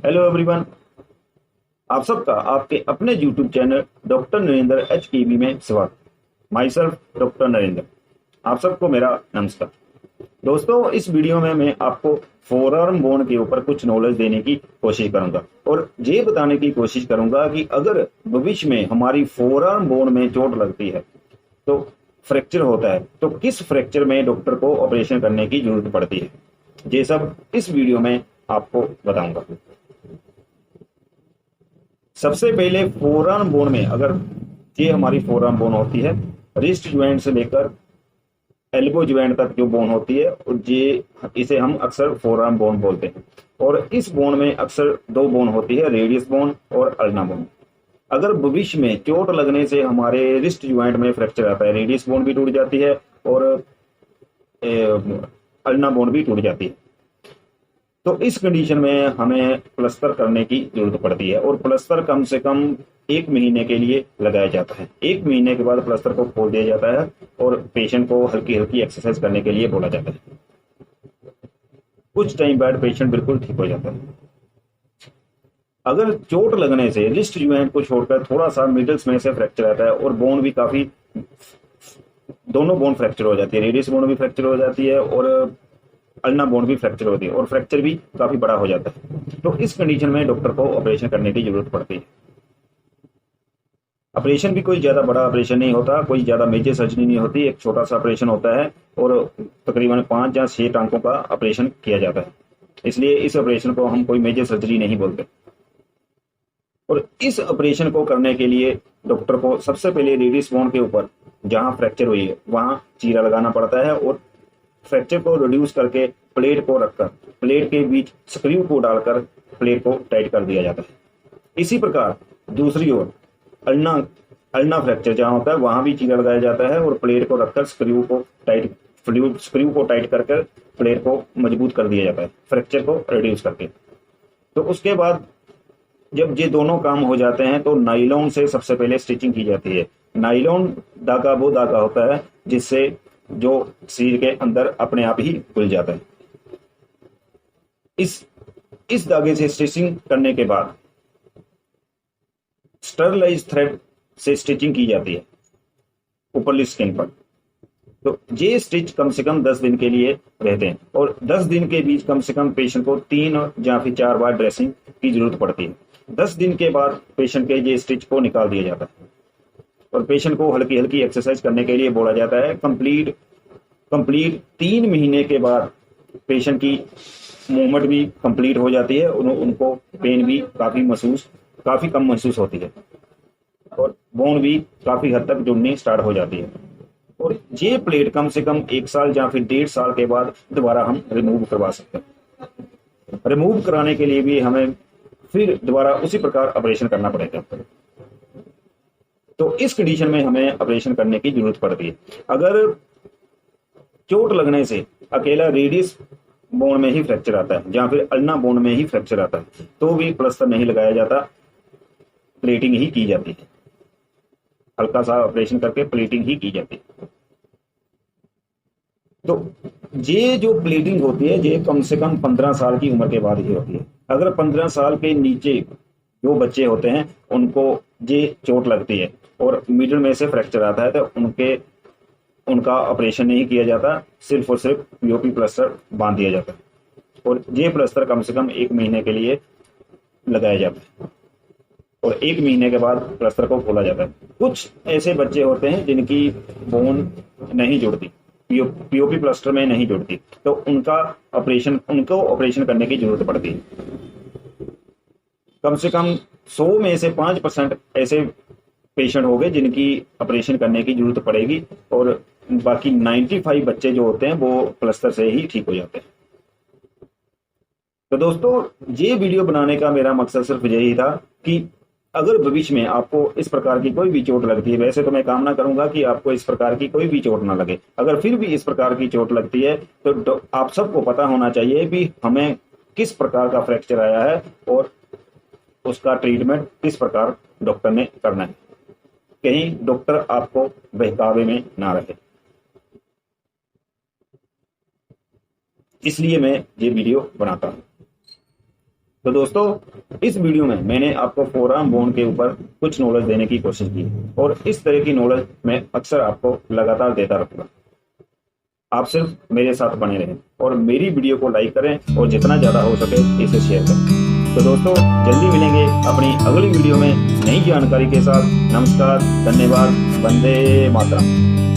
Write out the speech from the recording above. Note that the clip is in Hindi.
Hello everyone. आप सबका आपके अपने YouTube channel doctor Narendra HKB में स्वागत। My self doctor Narendra. आप सबको मेरा नमस्कार। दोस्तों, इस वीडियो में मैं आपको फोरआर्म बोन के ऊपर कुछ नॉलेज देने की कोशिश करूंगा और ये बताने की कोशिश करूंगा कि अगर भविष्य में हमारी फोरआर्म बोन में चोट लगती है तो फ्रैक्चर होता है, तो किस फ्रैक्चर में डॉक्टर को ऑपरेशन करने की जरूरत पड़ती है, ये सब इस वीडियो में आपको बताऊंगा। सबसे पहले फोरआर्म बोन में, अगर ये हमारी फोरआर्म बोन होती है, रिस्ट ज्वाइंट से लेकर एल्बो ज्वाइंट तक जो बोन होती है, और ये इसे हम अक्सर फोरआर्म बोन बोलते हैं। और इस बोन में अक्सर दो बोन होती है, रेडियस बोन और अल्ना बोन। अगर भविष्य में चोट लगने से हमारे रिस्ट ज्वाइंट में फ्रैक्चर आता है, रेडियस बोन भी टूट जाती है और अल्ना बोन भी टूट जाती है, तो इस कंडीशन में हमें प्लास्टर करने की जरूरत पड़ती है। और प्लास्टर कम से कम 1 महीने के लिए लगाया जाता है। 1 महीने के बाद प्लास्टर को खोल दिया जाता है और पेशेंट को हल्की हल्की एक्सरसाइज करने के लिए बोला जाता है। कुछ टाइम बाद पेशेंट बिल्कुल ठीक हो जाता है। अगर चोट लगने से रिस्ट ज्वाइंट को छोड़कर थोड़ा सा मिडल्स में से फ्रैक्चर आता है और बोन भी काफी, दोनों बोन फ्रैक्चर हो जाती है, रेडियस बोन भी फ्रैक्चर हो जाती है और अल्ना बोन भी फ्रैक्चर होती है, और फ्रैक्चर भी काफी बड़ा हो जाता है, तो इस कंडीशन में डॉक्टर को ऑपरेशन करने की जरूरत पड़ती है। ऑपरेशन भी कोई ज्यादा बड़ा ऑपरेशन नहीं होता, कोई ज्यादा मेजर सर्जरी नहीं होती, एक छोटा सा ऑपरेशन होता है और तकरीबन 5 या 6 टांकों का ऑपरेशन किया जाता है। इसलिए इस ऑपरेशन को हम कोई मेजर सर्जरी नहीं बोलते। और इस ऑपरेशन को करने के लिए डॉक्टर को सबसे पहले रेडियस बोन के ऊपर जहां फ्रैक्चर हुई है वहां चीरा लगाना पड़ता है, और फ्रैक्चर को रिड्यूस करके प्लेट को रखकर प्लेट के बीच स्क्रू को डालकर प्लेट को टाइट कर दिया जाता है। इसी प्रकार दूसरी ओर अल्ना अल्ना फ्रैक्चर जहां होता है वहां भी चीरा लगाया जाता है और प्लेट को रखकर स्क्रू को टाइट कर प्लेट को मजबूत कर दिया जाता है, फ्रैक्चर को रिड्यूस करके। तो उसके बाद जब ये दोनों काम हो जाते हैं तो नायलॉन से सबसे पहले स्टिचिंग की जाती है। नायलॉन धागा वो धागा होता है जिससे जो शरीर के अंदर अपने आप ही खुल जाता है। इस धागे से स्टिचिंग करने के बाद स्टरलाइज थ्रेड से स्टिचिंग की जाती है ऊपरली स्किन पर। तो ये स्टिच कम से कम 10 दिन के लिए रहते हैं, और 10 दिन के बीच कम से कम पेशेंट को 3 या फिर 4 बार ड्रेसिंग की जरूरत पड़ती है। 10 दिन के बाद पेशेंट के ये स्टिच को निकाल दिया जाता है और पेशेंट को हल्की हल्की एक्सरसाइज करने के लिए बोला जाता है। कंप्लीट 3 महीने के बाद पेशेंट की मूवमेंट भी कंप्लीट हो जाती है और उनको पेन भी काफी कम महसूस होती है, और बोन भी काफी हद तक जुड़नी स्टार्ट हो जाती है। और ये प्लेट कम से कम 1 साल या फिर 1.5 साल के बाद दोबारा हम रिमूव करवा सकते हैं। रिमूव कराने के लिए भी हमें फिर दोबारा उसी प्रकार ऑपरेशन करना पड़ेगा। तो इस कंडीशन में हमें ऑपरेशन करने की जरूरत पड़ती है। अगर चोट लगने से अकेला रेडियस बोन में ही फ्रैक्चर आता है या फिर अल्ना बोन में ही फ्रैक्चर आता है तो भी प्लास्टर नहीं लगाया जाता, प्लेटिंग ही की जाती है। हल्का सा ऑपरेशन करके प्लेटिंग ही की जाती है। तो ये जो प्लेटिंग होती है ये कम से कम 15 साल की उम्र के बाद ही होती है। अगर 15 साल के नीचे जो बच्चे होते हैं उनको ये चोट लगती है और मिडल में से फ्रैक्चर आता है तो उनका ऑपरेशन नहीं किया जाता, सिर्फ और सिर्फ पीओपी प्लास्टर बांध दिया जाता है, और ये प्लास्टर कम से कम 1 महीने के लिए लगाया जाता है और 1 महीने के बाद प्लास्टर को खोला जाता है। कुछ ऐसे बच्चे होते हैं जिनकी बोन नहीं जुड़ती, पीओपी प्लास्टर में नहीं जुड़ती, तो उनको ऑपरेशन करने की जरूरत पड़ती है। कम से कम 100 में से 5% ऐसे पेशेंट हो गए जिनकी ऑपरेशन करने की जरूरत पड़ेगी, और बाकी 95 बच्चे जो होते हैं वो प्लास्टर से ही ठीक हो जाते हैं। तो दोस्तों, ये वीडियो बनाने का मेरा मकसद सिर्फ यही था कि अगर भविष्य में आपको इस प्रकार की कोई भी चोट लगती है, वैसे तो मैं कामना करूंगा कि आपको इस प्रकार की कोई भी चोट ना लगे, अगर फिर भी इस प्रकार की चोट लगती है तो आप सबको पता होना चाहिए कि हमें किस प्रकार का फ्रैक्चर आया है और उसका ट्रीटमेंट किस प्रकार डॉक्टर ने करना है। कहीं डॉक्टर आपको बहकावे में ना रहे, इसलिए मैं ये वीडियो बनाता हूं। तो दोस्तों, इस वीडियो में मैंने आपको फोरआर्म बोन के ऊपर कुछ नॉलेज देने की कोशिश की और इस तरह की नॉलेज मैं अक्सर आपको लगातार देता रहूंगा। आप सिर्फ मेरे साथ बने रहें और मेरी वीडियो को लाइक करें और जितना ज़्यादा हो सके इसे शेयर करें। तो दोस्तों, जल्दी मिलेंगे अपनी अगली वीडियो में नई जानकारी के साथ। नमस्कार, धन्यवाद, वंदे मातरम।